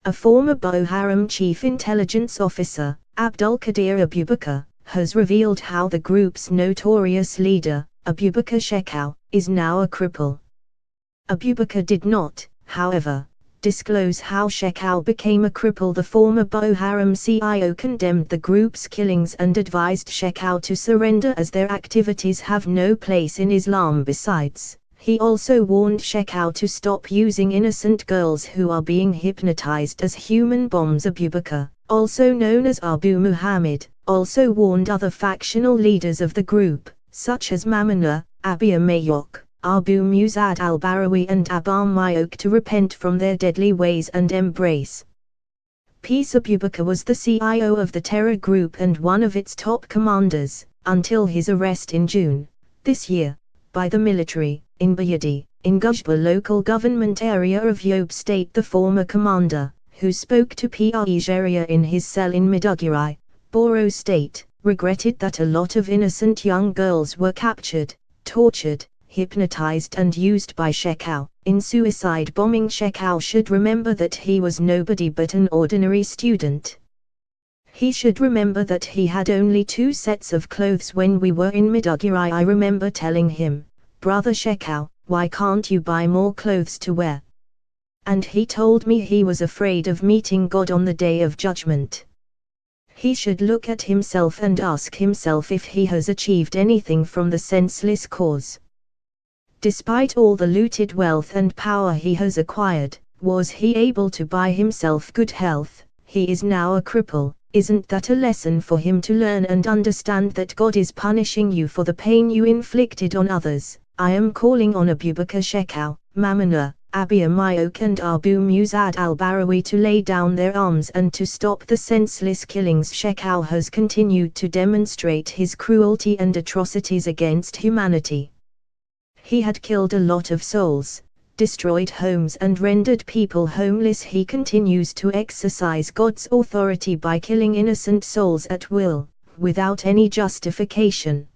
A former Boko Haram chief intelligence officer, Abdul Qadir Abubakar, has revealed how the group's notorious leader, Abubakar Shekau, is now a cripple. Abubakar did not, however, disclose how Shekau became a cripple. The former Boko Haram CIO condemned the group's killings and advised Shekau to surrender as their activities have no place in Islam. Besides, he also warned Shekau to stop using innocent girls who are being hypnotized as human bombs. Abubakar, also known as Abu Muhammad, also warned other factional leaders of the group, such as Mamunah, Abiy Mayok, Abu Musad al-Barawi and Abba Mayok, to repent from their deadly ways and embrace peace. Abubakar was the CIO of the terror group and one of its top commanders, until his arrest in June this year by the military, in Bayadi, in Gujba local government area of Yobe State. The former commander, who spoke to Nigeria in his cell in Maiduguri, Borno State, regretted that a lot of innocent young girls were captured, tortured, hypnotized and used by Shekau in suicide bombing. Shekau should remember that he was nobody but an ordinary student. He should remember that he had only 2 sets of clothes when we were in Maiduguri. I remember telling him, "Brother Shekau, why can't you buy more clothes to wear?" And he told me he was afraid of meeting God on the day of judgment. He should look at himself and ask himself if he has achieved anything from the senseless cause. Despite all the looted wealth and power he has acquired, was he able to buy himself good health? He is now a cripple. Isn't that a lesson for him to learn and understand that God is punishing you for the pain you inflicted on others? I am calling on Abubakar Shekau, Mamunah, Abiy Mayok and Abu Musad al-Barawi to lay down their arms and to stop the senseless killings. Shekau has continued to demonstrate his cruelty and atrocities against humanity. He had killed a lot of souls, destroyed homes and rendered people homeless. He continues to exercise God's authority by killing innocent souls at will, without any justification.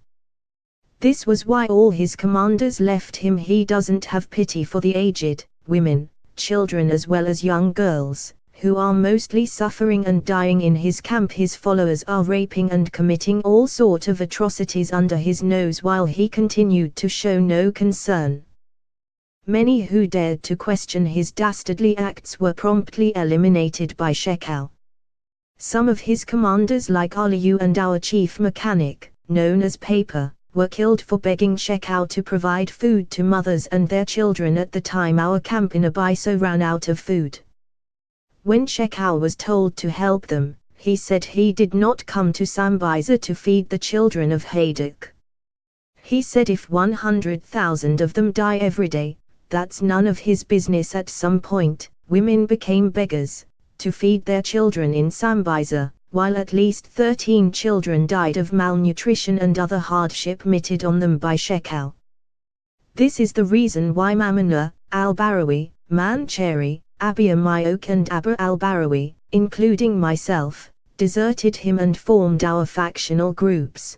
This was why all his commanders left him. He doesn't have pity for the aged, women, children as well as young girls, who are mostly suffering and dying in his camp. His followers are raping and committing all sort of atrocities under his nose while he continued to show no concern. Many who dared to question his dastardly acts were promptly eliminated by Shekau. Some of his commanders like Aliyu and our chief mechanic, known as Paper, were killed for begging Shekau to provide food to mothers and their children at the time our camp in Abiso ran out of food. When Shekau was told to help them, he said he did not come to Sambisa to feed the children of Hayduk. He said if 100,000 of them die every day, that's none of his business. At some point, women became beggars, to feed their children in Sambisa, while at least 13 children died of malnutrition and other hardship meted on them by Shekau. This is the reason why Mamunah, al-Barawi, Mancheri, Abiy Mayok and Abba al-Barawi, including myself, deserted him and formed our factional groups.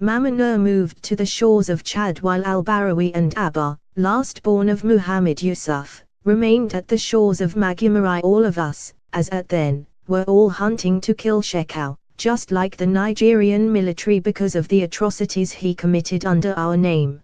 Mamunah moved to the shores of Chad while al-Barawi and Abba, last born of Muhammad Yusuf, remained at the shores of Maiduguri. All of us, as at then, were all hunting to kill Shekau, just like the Nigerian military, because of the atrocities he committed under our name.